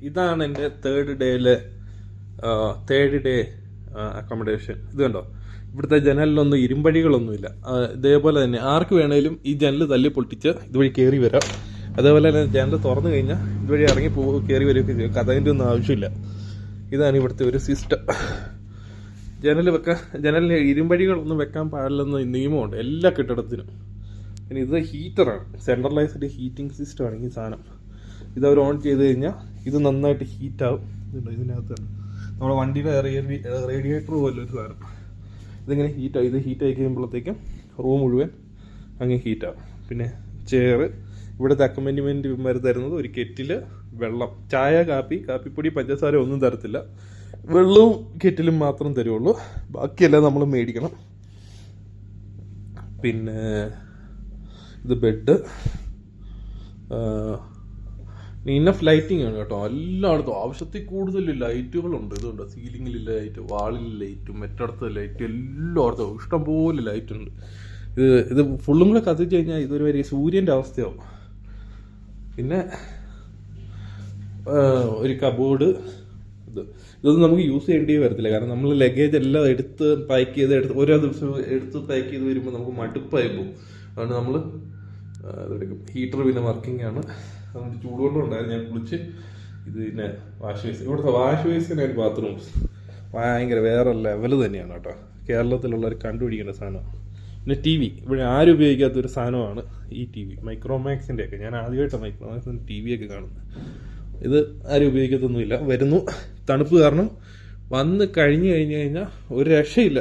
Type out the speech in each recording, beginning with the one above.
ഇതാണ് എൻ്റെ third day accommodation. ഇത് കണ്ടോ, ഇവിടുത്തെ ജനലിലൊന്നും ഇരുമ്പഴികളൊന്നുമില്ല. ഇതേപോലെ തന്നെ ആർക്ക് വേണേലും ഈ ജനൽ തല്ലി പൊട്ടിച്ച് ഇതുവഴി കയറി വരാം. അതേപോലെ തന്നെ ജനൽ തുറന്നു കഴിഞ്ഞാൽ ഇതുവഴി ഇറങ്ങി കയറി വരികയൊക്കെ ചെയ്യും. കഥകിൻ്റെ ഒന്നും ആവശ്യമില്ല. ഇതാണ് ഇവിടുത്തെ ഒരു സിസ്റ്റം. ജനലിന് ഇരുമ്പഴികളൊന്നും വെക്കാൻ പാടില്ലെന്ന് നിയമമുണ്ട് എല്ലാ കെട്ടിടത്തിനും. പിന്നെ ഇത് ഹീറ്ററാണ്, സെൻട്രലൈസ്ഡ് ഹീറ്റിംഗ് സിസ്റ്റമാണ് ഈ സാധനം. ഇതവർ ഓൺ ചെയ്ത് കഴിഞ്ഞാൽ ഇത് നന്നായിട്ട് ഹീറ്റാവും. ഇതിനകത്താണ് നമ്മുടെ വണ്ടിയുടെ റേഡിയേറ്റർ പോലൊരു സാധനം. ഇതിങ്ങനെ ഹീറ്റാവും. ഇത് ഹീറ്റായി കഴിയുമ്പോഴത്തേക്കും റൂം മുഴുവൻ അങ്ങ് ഹീറ്റാവും. പിന്നെ ചെയറ്, ഇവിടുത്തെ അക്കോമ്പനിമെൻറ്റ് തരുന്നത് ഒരു കെറ്റില്, വെള്ളം, ചായ, കാപ്പിപ്പൊടി, പഞ്ചസാര ഒന്നും തരത്തില്ല. വെള്ളവും കെറ്റിലും മാത്രം തരുള്ളൂ. ബാക്കിയെല്ലാം നമ്മൾ മേടിക്കണം. പിന്നെ ഇത് ബെഡ്, ഇനഫ് ലൈറ്റിംഗ് ആണ് കേട്ടോ. എല്ലായിടത്തും ആവശ്യത്തിൽ കൂടുതൽ ലൈറ്റുകളുണ്ട്. ഇതുണ്ട്, സീലിങ്ങിൽ ലൈറ്റ്, വാളിൽ ലൈറ്റ്, മറ്റിടത്ത് ലൈറ്റ്, എല്ലായിടത്തും ഇഷ്ടംപോലെ ലൈറ്റുണ്ട്. ഇത് ഫുള്ളും കൂടെ കത്തിച്ച് കഴിഞ്ഞാൽ ഇതൊരു വലിയ സൂര്യൻ്റെ അവസ്ഥയാവും. പിന്നെ ഒരു കബോർഡ്. ഇതൊന്നും നമുക്ക് യൂസ് ചെയ്യേണ്ടി വരത്തില്ല, കാരണം നമ്മൾ ലഗേജ് എല്ലാം എടുത്ത് പാക്ക് ചെയ്ത് ഓരോ ദിവസവും എടുത്ത് പാക്ക് ചെയ്ത് വരുമ്പോൾ നമുക്ക് മടുപ്പായി പോകും. അതുകൊണ്ട് നമ്മൾ ഇതെടുക്കും. ഹീറ്റർ പിന്നെ വർക്കിംഗ് ആണ്. അതുകൊണ്ട് ചൂടുകൊണ്ടുണ്ടായിരുന്നു ഞാൻ കുളിച്ച്. ഇത് പിന്നെ വാഷ് ബേസിൻ, ഇവിടുത്തെ വാഷ് ബേസിൻ ആൻഡ് ബാത്റൂംസ് ഭയങ്കര വേറെ ലെവല് തന്നെയാണ് കേട്ടോ. കേരളത്തിലുള്ളവർ കണ്ടുപിടിക്കേണ്ട സാധനമാണ്. പിന്നെ ടി വി, ഇവിടെ ആരും ഉപയോഗിക്കാത്തൊരു സാധനമാണ് ഈ ടി വി. മൈക്രോമാക്സിൻ്റെ ഒക്കെ, ഞാൻ ആദ്യമായിട്ടാണ് മൈക്രോമാക്സിൻ്റെ ടി വി ഒക്കെ കാണുന്നത്. ഇത് ആരും ഉപയോഗിക്കത്തൊന്നുമില്ല. വരുന്നു, തണുപ്പ് കാരണം വന്ന് കഴിഞ്ഞ് കഴിഞ്ഞാൽ ഒരു രക്ഷയില്ല.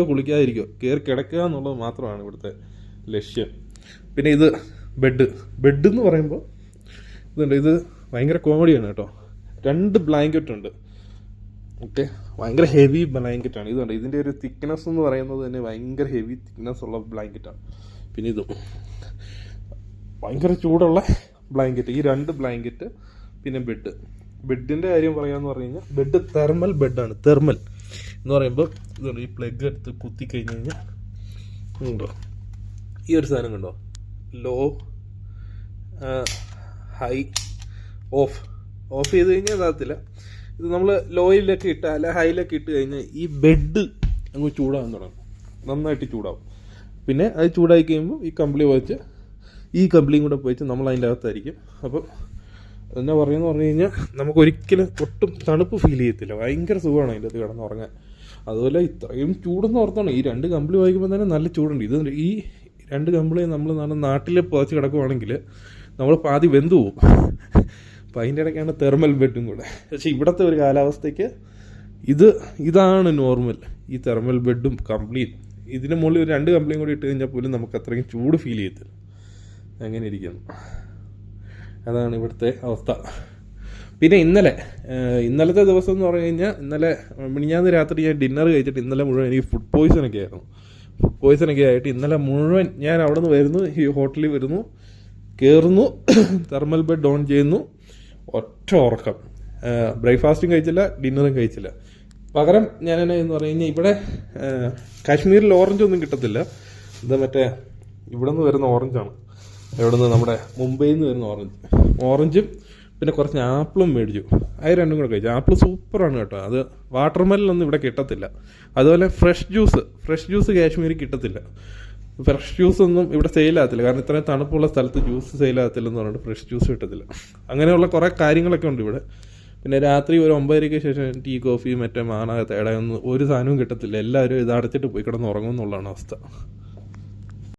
കുളിക്കാതിരിക്കോ, കയറി കിടക്കുക എന്നുള്ളത് മാത്രമാണ് ഇവിടുത്തെ ലക്ഷ്യം. പിന്നെ ഇത് ബെഡ് എന്ന് പറയുമ്പോൾ ഇതുണ്ട്, ഇത് ഭയങ്കര കോമഡിയാണ് കേട്ടോ. 2 ബ്ലാങ്കറ്റ് ഉണ്ട്. ഓക്കെ, ഭയങ്കര ഹെവി ബ്ലാങ്കറ്റാണ്. ഇതുണ്ട്, ഇതിൻ്റെ ഒരു തിക്നെസ് എന്ന് പറയുന്നത് തന്നെ ഭയങ്കര ഹെവി തിക്നെസ് ഉള്ള ബ്ലാങ്കറ്റാണ്. പിന്നെ ഇതും ഭയങ്കര ചൂടുള്ള ബ്ലാങ്കറ്റ്. ഈ 2 ബ്ലാങ്കറ്റ്. പിന്നെ ബെഡിൻ്റെ കാര്യം പറയാമെന്ന് പറഞ്ഞു കഴിഞ്ഞാൽ ബെഡ് തെർമൽ ബെഡാണ്. തെർമൽ എന്ന് പറയുമ്പോൾ ഇതുണ്ട്, ഈ പ്ലഗ് എടുത്ത് കുത്തി കഴിഞ്ഞ് കഴിഞ്ഞാൽ ഉണ്ടോ ഈ ഒരു സാധനം കണ്ടോ, ലോ, ഹൈ, ഓഫ് ചെയ്ത് കഴിഞ്ഞാൽ ഇതാകത്തില്ല. ഇത് നമ്മൾ ലോയിലൊക്കെ ഇട്ട് അല്ല ഹൈയിലൊക്കെ ഇട്ട് കഴിഞ്ഞാൽ ഈ ബെഡ് അങ്ങ് ചൂടാകാൻ തുടങ്ങും, നന്നായിട്ട് ചൂടാവും. പിന്നെ അത് ചൂടായി കഴിയുമ്പോൾ ഈ കമ്പിളിയും കൂടെ പോയിച്ച് നമ്മൾ അതിൻ്റെ അകത്തായിരിക്കും. അപ്പം എന്നാ പറയുമെന്ന് പറഞ്ഞു കഴിഞ്ഞാൽ നമുക്കൊരിക്കലും ഒട്ടും തണുപ്പ് ഫീൽ ചെയ്യത്തില്ല. ഭയങ്കര സുഖമാണ് അതിൻ്റെ അകത്ത് കിടന്നുറങ്ങാൻ. അതുപോലെ ഇത്രയും ചൂടെന്ന് ഓർത്താണ്, ഈ 2 കമ്പിളി വായിക്കുമ്പോൾ തന്നെ നല്ല ചൂടുണ്ട്. ഇത് ഈ 2 കമ്പിളി നമ്മൾ നാട്ടിൽ പുതച്ച് കിടക്കുവാണെങ്കിൽ നമ്മൾ പാതി വെന്തു പോകും. അപ്പം അതിൻ്റെ ഇടയ്ക്കാണ് തെർമൽ ബെഡും കൂടെ. പക്ഷേ ഇവിടുത്തെ ഒരു കാലാവസ്ഥയ്ക്ക് ഇതാണ് നോർമൽ. ഈ തെർമൽ ബെഡും കമ്പിളിയും ഇതിന് മുകളിൽ ഒരു 2 കമ്പിളിയും കൂടി ഇട്ട് കഴിഞ്ഞാൽ പോലും നമുക്ക് അത്രയും ചൂട് ഫീൽ ചെയ്യത്തില്ല. അങ്ങനെ ഇരിക്കുന്നു. അതാണ് ഇവിടുത്തെ അവസ്ഥ. പിന്നെ ഇന്നലത്തെ ദിവസം എന്ന് പറഞ്ഞു കഴിഞ്ഞാൽ മിനിഞ്ഞാന്ന് രാത്രി ഞാൻ ഡിന്നർ കഴിച്ചിട്ട് ഇന്നലെ മുഴുവൻ എനിക്ക് ഫുഡ് പോയ്സണൊക്കെ ആയിട്ട് ഇന്നലെ മുഴുവൻ ഞാൻ അവിടെ നിന്ന് വരുന്നു, ഈ ഹോട്ടലിൽ വരുന്നു, കയറുന്നു, തെർമൽ ബെഡ് ഓൺ ചെയ്യുന്നു, ഒറ്റ ഉറക്കം. ബ്രേക്ക്ഫാസ്റ്റും കഴിച്ചില്ല, ഡിന്നറും കഴിച്ചില്ല. പകരം ഞാൻ എന്ന് പറഞ്ഞു കഴിഞ്ഞാൽ ഇവിടെ കാശ്മീരിൽ ഓറഞ്ചൊന്നും കിട്ടത്തില്ല. ഇത് മറ്റേ ഇവിടെ നിന്ന് വരുന്ന ഓറഞ്ചാണ്. എവിടെ നിന്ന്, നമ്മുടെ മുംബൈയിൽ നിന്ന് വരുന്ന ഓറഞ്ചും പിന്നെ കുറച്ച് ആപ്പിളും മേടിച്ചു. അത് 2 കൂടെ കഴിച്ചു. ആപ്പിൾ സൂപ്പറാണ് കേട്ടോ. അത് വാട്ടർമെലനൊന്നും ഇവിടെ കിട്ടത്തില്ല. അതുപോലെ ഫ്രഷ് ജ്യൂസ് കാശ്മീരിൽ കിട്ടത്തില്ല. ഫ്രഷ് ജ്യൂസ് ഒന്നും ഇവിടെ സെയിലാകത്തില്ല, കാരണം ഇത്രയും തണുപ്പുള്ള സ്ഥലത്ത് ജ്യൂസ് സെയിലാകത്തില്ലെന്ന് പറഞ്ഞിട്ട് ഫ്രഷ് ജ്യൂസ് കിട്ടത്തില്ല. അങ്ങനെയുള്ള കുറേ കാര്യങ്ങളൊക്കെ ഉണ്ട് ഇവിടെ. പിന്നെ രാത്രി ഒരു 9:30 ശേഷം ടീ, കോഫി, മറ്റേ മാണ, തേടയൊന്നും ഒരു സാധനവും കിട്ടത്തില്ല. എല്ലാവരും ഇത് അടച്ചിട്ട് പോയി കിടന്ന് ഉറങ്ങും എന്നുള്ളതാണ് അവസ്ഥ.